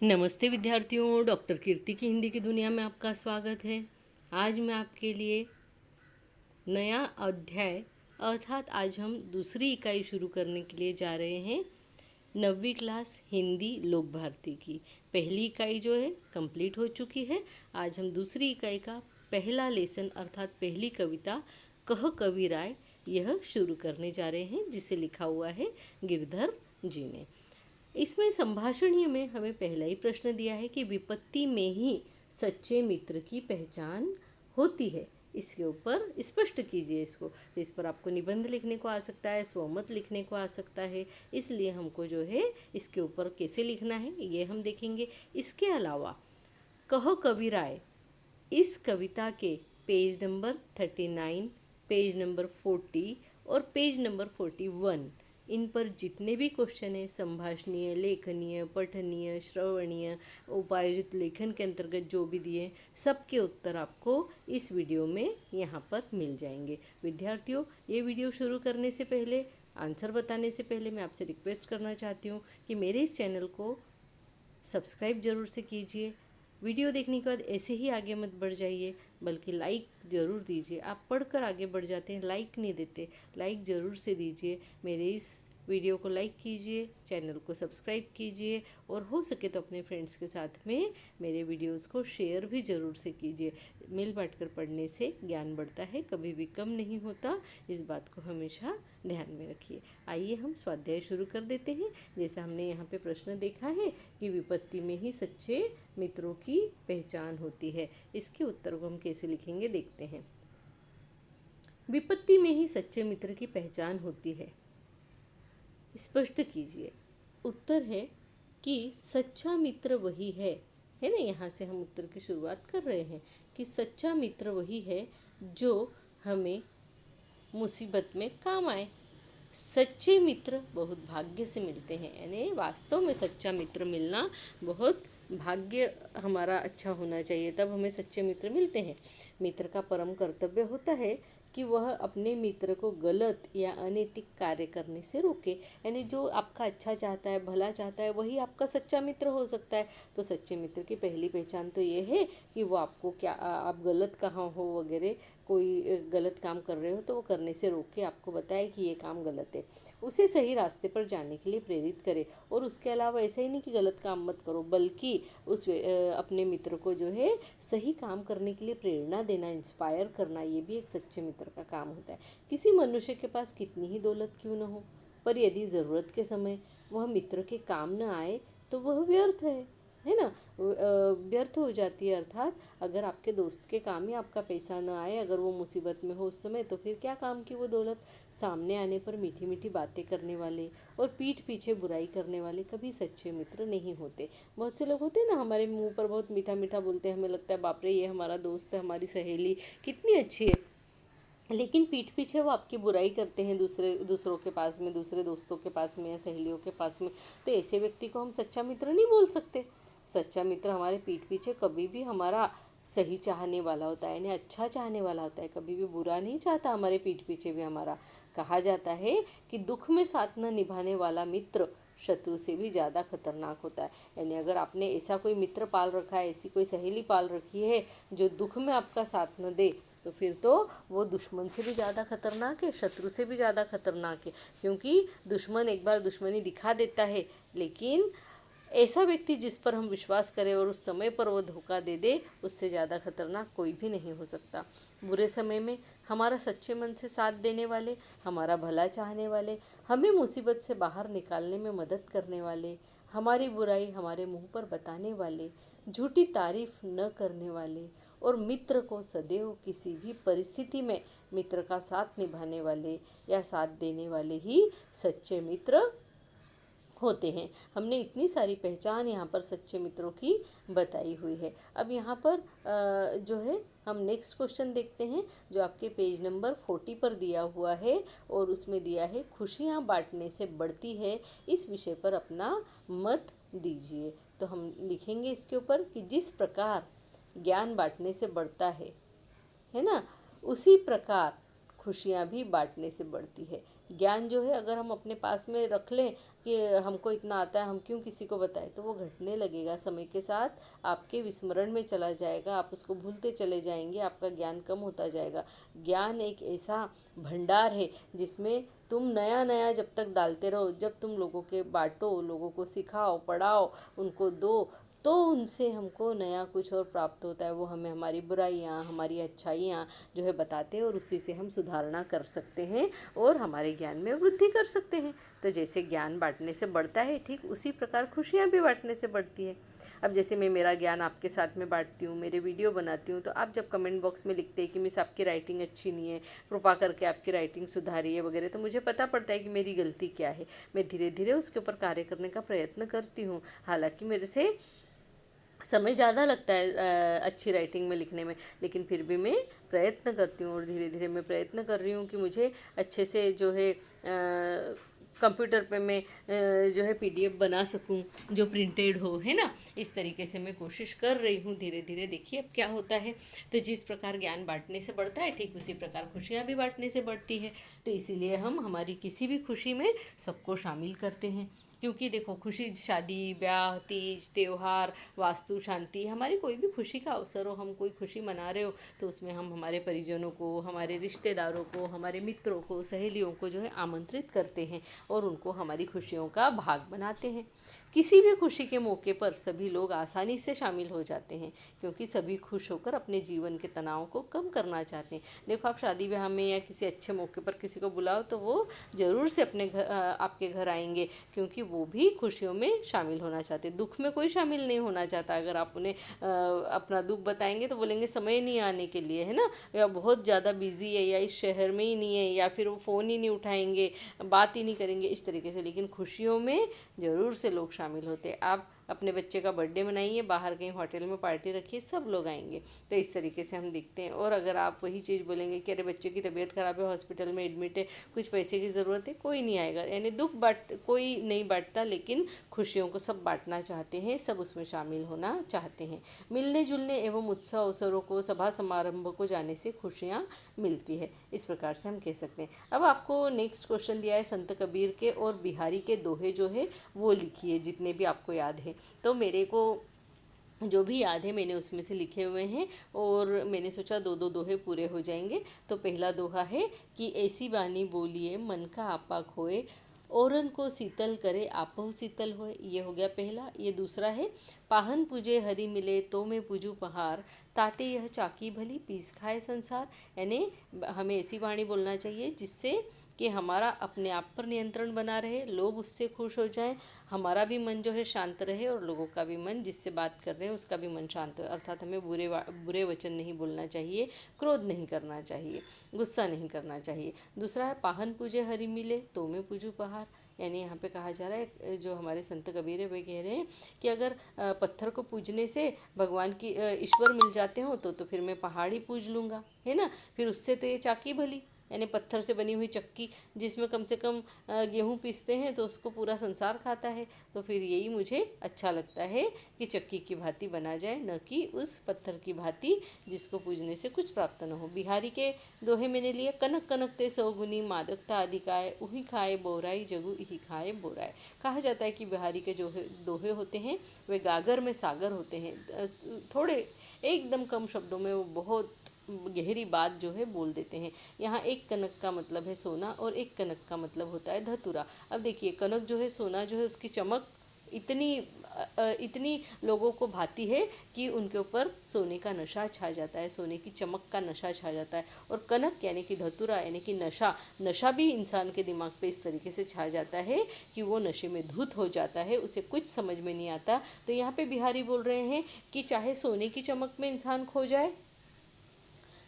नमस्ते विद्यार्थियों, डॉक्टर कीर्ति की हिंदी की दुनिया में आपका स्वागत है। आज मैं आपके लिए नया अध्याय अर्थात आज हम दूसरी इकाई शुरू करने के लिए जा रहे हैं। 9वीं क्लास हिंदी लोक भारती की पहली इकाई जो है कंप्लीट हो चुकी है। आज हम दूसरी इकाई का पहला लेसन अर्थात पहली कविता कह कवि राय यह शुरू करने जा रहे हैं, जिसे लिखा हुआ है गिरधर जी ने। इसमें संभाषणीय में हमें पहला ही प्रश्न दिया है कि विपत्ति में ही सच्चे मित्र की पहचान होती है। इसके ऊपर स्पष्ट कीजिए इसको। तो इस पर आपको निबंध लिखने को आ सकता है, स्वमत लिखने को आ सकता है, इसलिए हमको जो है इसके ऊपर कैसे लिखना है ये हम देखेंगे। इसके अलावा कहो कवि राय इस कविता के पेज नंबर 39, पेज नंबर 40 और पेज नंबर 41 इन पर जितने भी क्वेश्चन हैं संभाषणीय, लेखनीय, पठनीय, श्रवणीय, उपायोजित लेखन के अंतर्गत जो भी दिए सबके उत्तर आपको इस वीडियो में यहाँ पर मिल जाएंगे। विद्यार्थियों, ये वीडियो शुरू करने से पहले, आंसर बताने से पहले मैं आपसे रिक्वेस्ट करना चाहती हूँ कि मेरे इस चैनल को सब्सक्राइब ज़रूर से कीजिए। वीडियो देखने के बाद ऐसे ही आगे मत बढ़ जाइए, बल्कि लाइक ज़रूर दीजिए। आप पढ़कर आगे बढ़ जाते हैं, लाइक नहीं देते। लाइक ज़रूर से दीजिए। मेरे इस वीडियो को लाइक कीजिए, चैनल को सब्सक्राइब कीजिए और हो सके तो अपने फ्रेंड्स के साथ में मेरे वीडियोस को शेयर भी ज़रूर से कीजिए। मिल बांट कर पढ़ने से ज्ञान बढ़ता है, कभी भी कम नहीं होता। इस बात को हमेशा ध्यान में रखिए। आइए हम स्वाध्याय शुरू कर देते हैं। जैसा हमने यहाँ पे प्रश्न देखा है कि विपत्ति में ही सच्चे मित्रों की पहचान होती है, इसके उत्तर को हम कैसे लिखेंगे देखते हैं। विपत्ति में ही सच्चे मित्र की पहचान होती है, स्पष्ट कीजिए। उत्तर है कि सच्चा मित्र वही है ना। यहाँ से हम उत्तर की शुरुआत कर रहे हैं कि सच्चा मित्र वही है जो हमें मुसीबत में काम आए। सच्चे मित्र बहुत भाग्य से मिलते हैं, यानी वास्तव में सच्चा मित्र मिलना बहुत भाग्य हमारा अच्छा होना चाहिए, तब हमें सच्चे मित्र मिलते हैं। मित्र का परम कर्तव्य होता है कि वह अपने मित्र को गलत या अनैतिक कार्य करने से रोके। यानी जो आपका अच्छा चाहता है, भला चाहता है, वही आपका सच्चा मित्र हो सकता है। तो सच्चे मित्र की पहली पहचान तो ये है कि वो आपको क्या आप गलत कहाँ हो वगैरह, कोई गलत काम कर रहे हो तो वो करने से रोक के आपको बताए कि ये काम गलत है, उसे सही रास्ते पर जाने के लिए प्रेरित करे। और उसके अलावा ऐसा ही नहीं कि गलत काम मत करो, बल्कि अपने मित्र को जो है सही काम करने के लिए प्रेरणा देना, इंस्पायर करना, ये भी एक सच्चे मित्र का काम होता है। किसी मनुष्य के पास कितनी ही दौलत क्यों न हो, पर यदि ज़रूरत के समय वह मित्र के काम न आए तो वह व्यर्थ है ना, व्यर्थ हो जाती है। अर्थात अगर आपके दोस्त के काम ही आपका पैसा न आए, अगर वो मुसीबत में हो उस समय, तो फिर क्या काम की वो दौलत। सामने आने पर मीठी मीठी बातें करने वाले और पीठ पीछे बुराई करने वाले कभी सच्चे मित्र नहीं होते। बहुत से लोग होते हैं ना, हमारे मुंह पर बहुत मीठा मीठा बोलते हैं, हमें लगता है बाप रे ये हमारा दोस्त है, हमारी सहेली कितनी अच्छी है, लेकिन पीठ पीछे वो आपकी बुराई करते हैं दूसरों के पास में, दूसरे दोस्तों के पास में या सहेलियों के पास में। तो ऐसे व्यक्ति को हम सच्चा मित्र नहीं बोल सकते। सच्चा मित्र हमारे पीठ पीछे कभी भी हमारा सही चाहने वाला होता है, यानी अच्छा चाहने वाला होता है, कभी भी बुरा नहीं चाहता हमारे पीठ पीछे भी हमारा। कहा जाता है कि दुख में साथ न निभाने वाला मित्र शत्रु से भी ज़्यादा खतरनाक होता है। यानी अगर आपने ऐसा कोई मित्र पाल रखा है, ऐसी कोई सहेली पाल रखी है जो दुख में आपका साथ न दे, तो फिर तो वो दुश्मन से भी ज़्यादा खतरनाक है, शत्रु से भी ज़्यादा खतरनाक है। क्योंकि दुश्मन एक बार दुश्मनी दिखा देता है, लेकिन ऐसा व्यक्ति जिस पर हम विश्वास करें और उस समय पर वो धोखा दे दे, उससे ज़्यादा खतरनाक कोई भी नहीं हो सकता। बुरे समय में हमारा सच्चे मन से साथ देने वाले, हमारा भला चाहने वाले, हमें मुसीबत से बाहर निकालने में मदद करने वाले, हमारी बुराई हमारे मुंह पर बताने वाले, झूठी तारीफ न करने वाले और मित्र को सदैव किसी भी परिस्थिति में मित्र का साथ निभाने वाले या साथ देने वाले ही सच्चे मित्र होते हैं। हमने इतनी सारी पहचान यहाँ पर सच्चे मित्रों की बताई हुई है। अब यहाँ पर जो है हम नेक्स्ट क्वेश्चन देखते हैं, जो आपके पेज नंबर 40 पर दिया हुआ है और उसमें दिया है खुशियाँ बांटने से बढ़ती है, इस विषय पर अपना मत दीजिए। तो हम लिखेंगे इसके ऊपर कि जिस प्रकार ज्ञान बांटने से बढ़ता है ना, उसी प्रकार खुशियाँ भी बांटने से बढ़ती है। ज्ञान जो है अगर हम अपने पास में रख लें कि हमको इतना आता है, हम क्यों किसी को बताएं, तो वो घटने लगेगा, समय के साथ आपके विस्मरण में चला जाएगा, आप उसको भूलते चले जाएंगे, आपका ज्ञान कम होता जाएगा। ज्ञान एक ऐसा भंडार है जिसमें तुम नया नया जब तक डालते रहो, जब तुम लोगों के बांटो, लोगों को सिखाओ, पढ़ाओ, उनको दो, तो उनसे हमको नया कुछ और प्राप्त होता है। वो हमें हमारी बुराइयाँ, हमारी अच्छाइयाँ जो है बताते हैं, और उसी से हम सुधारना कर सकते हैं और हमारे ज्ञान में वृद्धि कर सकते हैं। तो जैसे ज्ञान बांटने से बढ़ता है, ठीक उसी प्रकार खुशियाँ भी बांटने से बढ़ती है। अब जैसे मैं मेरा ज्ञान आपके साथ में बांटती हूँ, मेरे वीडियो बनाती हूँ, तो आप जब कमेंट बॉक्स में लिखते हैं कि मिस आपकी राइटिंग अच्छी नहीं है, कृपा करके आपकी राइटिंग सुधारिए वगैरह, तो मुझे पता पड़ता है कि मेरी गलती क्या है। मैं धीरे धीरे उसके ऊपर कार्य करने का प्रयत्न करती हूँ। हालांकि मेरे से समय ज़्यादा लगता है अच्छी राइटिंग में लिखने में, लेकिन फिर भी मैं प्रयत्न करती हूँ, और धीरे धीरे मैं प्रयत्न कर रही हूँ कि मुझे अच्छे से जो है कंप्यूटर पे मैं जो है पीडीएफ बना सकूं जो प्रिंटेड हो, है ना। इस तरीके से मैं कोशिश कर रही हूँ धीरे धीरे, देखिए अब क्या होता है। तो जिस प्रकार ज्ञान बांटने से बढ़ता है, ठीक उसी प्रकार खुशियाँ भी बांटने से बढ़ती है। तो इसीलिए हम हमारी किसी भी खुशी में सबको शामिल करते हैं, क्योंकि देखो खुशी, शादी ब्याह, तीज त्योहार, वास्तु शांति, हमारी कोई भी खुशी का अवसर हो, हम कोई खुशी मना रहे हो, तो उसमें हम हमारे परिजनों को, हमारे रिश्तेदारों को, हमारे मित्रों को, सहेलियों को जो है आमंत्रित करते हैं और उनको हमारी खुशियों का भाग बनाते हैं। किसी भी खुशी के मौके पर सभी लोग आसानी से शामिल हो जाते हैं, क्योंकि सभी खुश होकर अपने जीवन के तनाव को कम करना चाहते हैं। देखो आप शादी ब्याह में या किसी अच्छे मौके पर किसी को बुलाओ, तो वो ज़रूर से अपने घर, आपके घर आएंगे, क्योंकि वो भी खुशियों में शामिल होना चाहते हैं। दुख में कोई शामिल नहीं होना चाहता। अगर आप उन्हें अपना दुख बताएंगे तो बोलेंगे समय नहीं आने के लिए, है ना, या बहुत ज़्यादा बिजी है, या इस शहर में ही नहीं है, या फिर वो फ़ोन ही नहीं उठाएंगे, बात ही नहीं करेंगे, इस तरीके से। लेकिन खुशियों में ज़रूर से लोग शामिल होते हैं। आप अपने बच्चे का बर्थडे मनाइए, बाहर कहीं होटल में पार्टी रखिए, सब लोग आएंगे। तो इस तरीके से हम दिखते हैं। और अगर आप वही चीज़ बोलेंगे कि अरे बच्चे की तबीयत ख़राब है, हॉस्पिटल में एडमिट है, कुछ पैसे की ज़रूरत है, कोई नहीं आएगा। यानी दुख कोई नहीं बांटता, लेकिन खुशियों को सब बांटना चाहते हैं, सब उसमें शामिल होना चाहते हैं। मिलने जुलने एवं उत्सव अवसरों को, सभा समारंभ को जाने से खुशियाँ मिलती है, इस प्रकार से हम कह सकते हैं। अब आपको नेक्स्ट क्वेश्चन दिया है संत कबीर के और बिहारी के दोहे जो है वो लिखिए, जितने भी आपको याद है। तो मेरे को जो भी याद है मैंने उसमें से लिखे हुए हैं, और मैंने सोचा दो दो दोहे पूरे हो जाएंगे। तो पहला दोहा है कि ऐसी बानी बोलिए मन का आपा खोए, औरन को शीतल करे आपहु शीतल होए, ये हो गया पहला। ये दूसरा है, पाहन पूजे हरि मिले तो मैं पूजू पहाड़, ताते यह चाकी भली पीस खाए संसार। यानी हमें ऐसी वाणी बोलना चाहिए जिससे कि हमारा अपने आप पर नियंत्रण बना रहे, लोग उससे खुश हो जाएं, हमारा भी मन जो है शांत रहे, और लोगों का भी मन, जिससे बात कर रहे हैं उसका भी मन शांत हो। अर्थात हमें बुरे वचन नहीं बोलना चाहिए, क्रोध नहीं करना चाहिए, गुस्सा नहीं करना चाहिए। दूसरा है, पाहन पूजे हरि मिले तो मैं पूजू पहाड़। यानी यहाँ पे कहा जा रहा है, जो हमारे संत कबीर है वे कह रहे हैं कि अगर पत्थर को पूजने से भगवान की ईश्वर मिल जाते हो, तो फिर मैं पहाड़ ही पूज लूँगा, है ना। फिर उससे तो ये चाकी भली, यानी पत्थर से बनी हुई चक्की जिसमें कम से कम गेहूँ पीसते हैं तो उसको पूरा संसार खाता है, तो फिर यही मुझे अच्छा लगता है कि चक्की की भांति बना जाए, न कि उस पत्थर की भांति जिसको पूजने से कुछ प्राप्त न हो। बिहारी के दोहे मैंने लिए, कनक कनक ते सौगुनी मादकता अधिकाय, उही खाए बोराई जगु इही खाए बोराय। कहा जाता है कि बिहारी के जो दोहे होते हैं वे गागर में सागर होते हैं। थोड़े एकदम कम शब्दों में वो बहुत गहरी बात जो है बोल देते हैं। यहाँ एक कनक का मतलब है सोना, और एक कनक का मतलब होता है धतूरा। अब देखिए, कनक जो है, सोना जो है, उसकी चमक इतनी लोगों को भाती है कि उनके ऊपर सोने का नशा छा जाता है, सोने की चमक का नशा छा जाता है। और कनक यानी कि धतूरा यानी कि नशा भी इंसान के दिमाग पे इस तरीके से छा जाता है कि वो नशे में धुत हो जाता है, उसे कुछ समझ में नहीं आता। तो यहाँ पे बिहारी बोल रहे हैं कि चाहे सोने की चमक में इंसान खो जाए,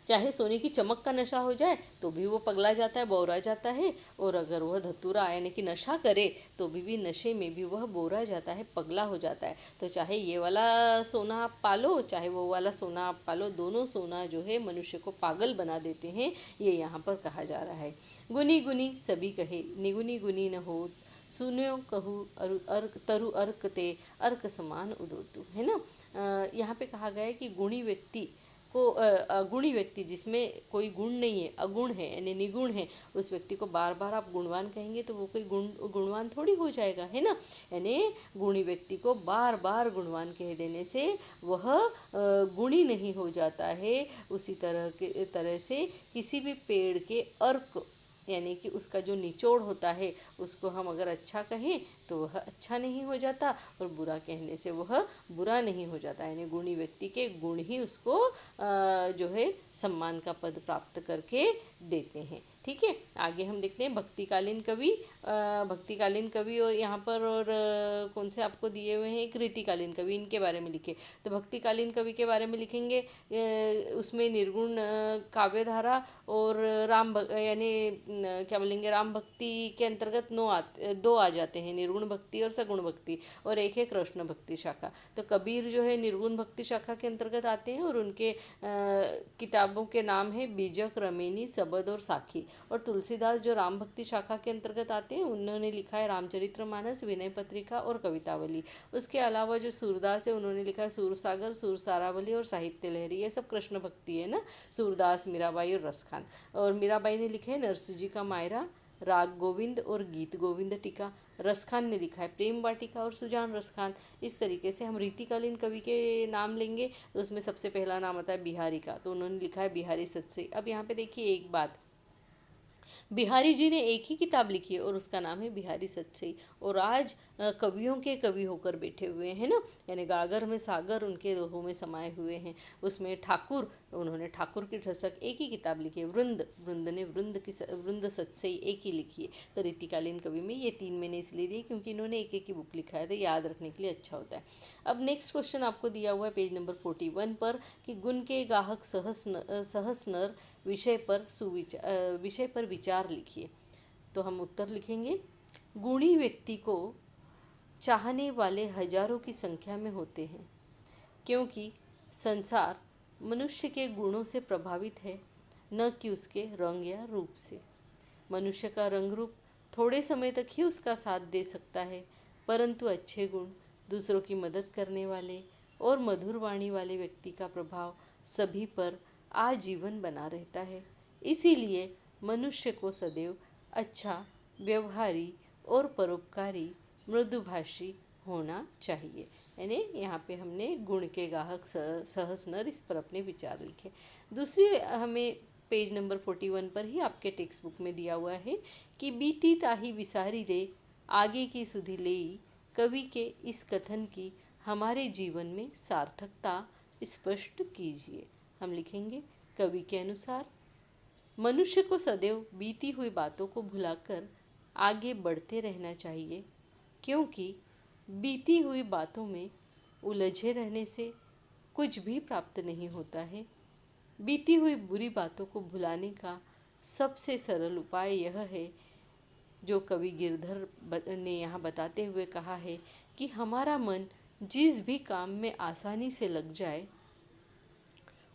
चाहे सोने की चमक का नशा हो जाए, तो भी वो पगला जाता है, बौरा जाता है। और अगर वह धतूरा यानी कि नशा करे, तो भी नशे में भी वह बोरा जाता है, पगला हो जाता है। तो चाहे ये वाला सोना आप पालो, चाहे वो वाला सोना आप पालो, दोनों सोना जो है मनुष्य को पागल बना देते हैं, ये यहाँ पर कहा जा रहा है। गुनी गुनी सभी कहे, निगुनी गुनी न हो, सुन्यो कहू तरु अर्क ते अर्क समान उदोतु, है ना। यहाँ पे कहा गया है कि गुणी व्यक्ति को अगुणी व्यक्ति जिसमें कोई गुण नहीं है, अगुण है यानी निगुण है, उस व्यक्ति को बार बार आप गुणवान कहेंगे तो वो कोई गुणवान थोड़ी हो जाएगा, है ना। यानी गुणी व्यक्ति को बार बार गुणवान कह देने से वह गुणी नहीं हो जाता है। उसी तरह से किसी भी पेड़ के अर्क यानी कि उसका जो निचोड़ होता है उसको हम अगर अच्छा कहें तो वह अच्छा नहीं हो जाता, और बुरा कहने से वह बुरा नहीं हो जाता। यानी गुणी व्यक्ति के गुण ही उसको जो है सम्मान का पद प्राप्त करके देते हैं। ठीक है, आगे हम देखते हैं भक्तिकालीन कवि। भक्तिकालीन कवि और यहाँ पर और कौन से आपको दिए हुए हैं, कृतिकालीन कवि, इनके बारे में लिखे। तो भक्तिकालीन कवि के बारे में लिखेंगे, उसमें निर्गुण काव्यधारा और यानी क्या बोलेंगे, राम भक्ति के अंतर्गत दो आ जाते हैं, निर्गुण भक्ति और सगुण भक्ति, और एक है कृष्ण भक्ति शाखा। तो कबीर जो है निर्गुण भक्ति शाखा के अंतर्गत आते हैं, और उनके किताबों के नाम है बीजक, रमेनी, सबद और साखी। और तुलसीदास जो राम भक्ति शाखा के अंतर्गत आते हैं, उन्होंने लिखा है रामचरितमानस, विनय पत्रिका और कवितावली। उसके अलावा जो सूरदास है उन्होंने लिखा है सूरसागर, सूरसारावली और साहित्य लहरी। ये सब कृष्ण भक्ति है ना, सूरदास, मीराबाई और रसखान। और मीराबाई ने लिखे है नरसिंह जी का मायरा, राग गोविंद और गीत गोविंद टीका। रसखान ने लिखा है प्रेम वाटिका और सुजान रसखान। इस तरीके से हम रीतिकालीन कवि के नाम लेंगे तो उसमें सबसे पहला नाम आता है बिहारी का, तो उन्होंने लिखा है बिहारी सच्चे। अब यहाँ पे देखिए एक बात, बिहारी जी ने एक ही किताब लिखी है और उसका नाम है बिहारी सच्चाई, और आज कवियों के कवि होकर बैठे हुए हैं ना, यानी गागर में सागर उनके दोहों में समाये हुए हैं। उसमें ठाकुर, उन्होंने ठाकुर की ठसक एक ही किताब लिखी है। वृंद ने वृंद सच्चाई एक ही लिखी है। तो रीतिकालीन कवि में ये 3 मैंने इसलिए दिए क्योंकि इन्होंने एक एक ही बुक लिखा है, तो याद रखने के लिए अच्छा होता है। अब नेक्स्ट क्वेश्चन आपको दिया हुआ है पेज नंबर 41 पर कि गुण के गाहक सहस नर विषय पर विचार लिखिए। तो हम उत्तर लिखेंगे, गुणी व्यक्ति को चाहने वाले हजारों की संख्या में होते हैं, क्योंकि संसार मनुष्य के गुणों से प्रभावित है, न कि उसके रंग या रूप से। मनुष्य का रंग रूप थोड़े समय तक ही उसका साथ दे सकता है, परंतु अच्छे गुण, दूसरों की मदद करने वाले और मधुर वाणी वाले व्यक्ति का प्रभाव सभी पर आजीवन बना रहता है। इसीलिए मनुष्य को सदैव अच्छा, व्यवहारी और परोपकारी, मृदुभाषी होना चाहिए। यानी यहाँ पे हमने गुण के गाहक सहस नर, इस पर अपने विचार लिखे। दूसरी हमें पेज नंबर 41 पर ही आपके टेक्स्ट बुक में दिया हुआ है कि बीती ताही विसारी दे, आगे की सुधि लेई। कवि के इस कथन की हमारे जीवन में सार्थकता स्पष्ट कीजिए। हम लिखेंगे, कवि के अनुसार मनुष्य को सदैव बीती हुई बातों को भुलाकर आगे बढ़ते रहना चाहिए, क्योंकि बीती हुई बातों में उलझे रहने से कुछ भी प्राप्त नहीं होता है। बीती हुई बुरी बातों को भुलाने का सबसे सरल उपाय यह है, जो कवि गिरधर ने यहाँ बताते हुए कहा है कि हमारा मन जिस भी काम में आसानी से लग जाए,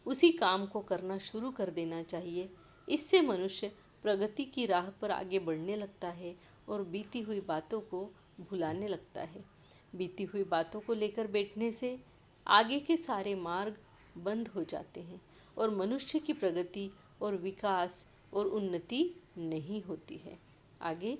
उसी काम को करना शुरू कर देना चाहिए। इससे मनुष्य प्रगति की राह पर आगे बढ़ने लगता है और बीती हुई बातों को भुलाने लगता है। बीती हुई बातों को लेकर बैठने से आगे के सारे मार्ग बंद हो जाते हैं और मनुष्य की प्रगति और विकास और उन्नति नहीं होती है। आगे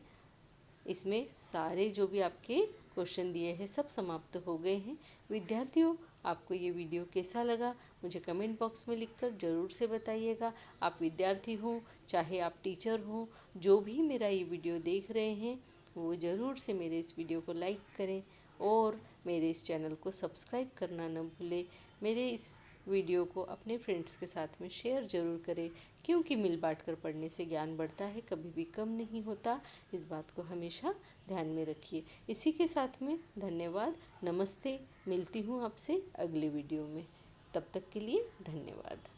इसमें सारे जो भी आपके क्वेश्चन दिए हैं सब समाप्त हो गए हैं। विद्यार्थियों, आपको ये वीडियो कैसा लगा मुझे कमेंट बॉक्स में लिखकर ज़रूर से बताइएगा। आप विद्यार्थी हों चाहे आप टीचर हों, जो भी मेरा ये वीडियो देख रहे हैं वो ज़रूर से मेरे इस वीडियो को लाइक करें और मेरे इस चैनल को सब्सक्राइब करना न भूलें। मेरे इस वीडियो को अपने फ्रेंड्स के साथ में शेयर ज़रूर करें, क्योंकि मिल बांट कर पढ़ने से ज्ञान बढ़ता है, कभी भी कम नहीं होता। इस बात को हमेशा ध्यान में रखिए। इसी के साथ में धन्यवाद, नमस्ते। मिलती हूँ आपसे अगले वीडियो में, तब तक के लिए धन्यवाद।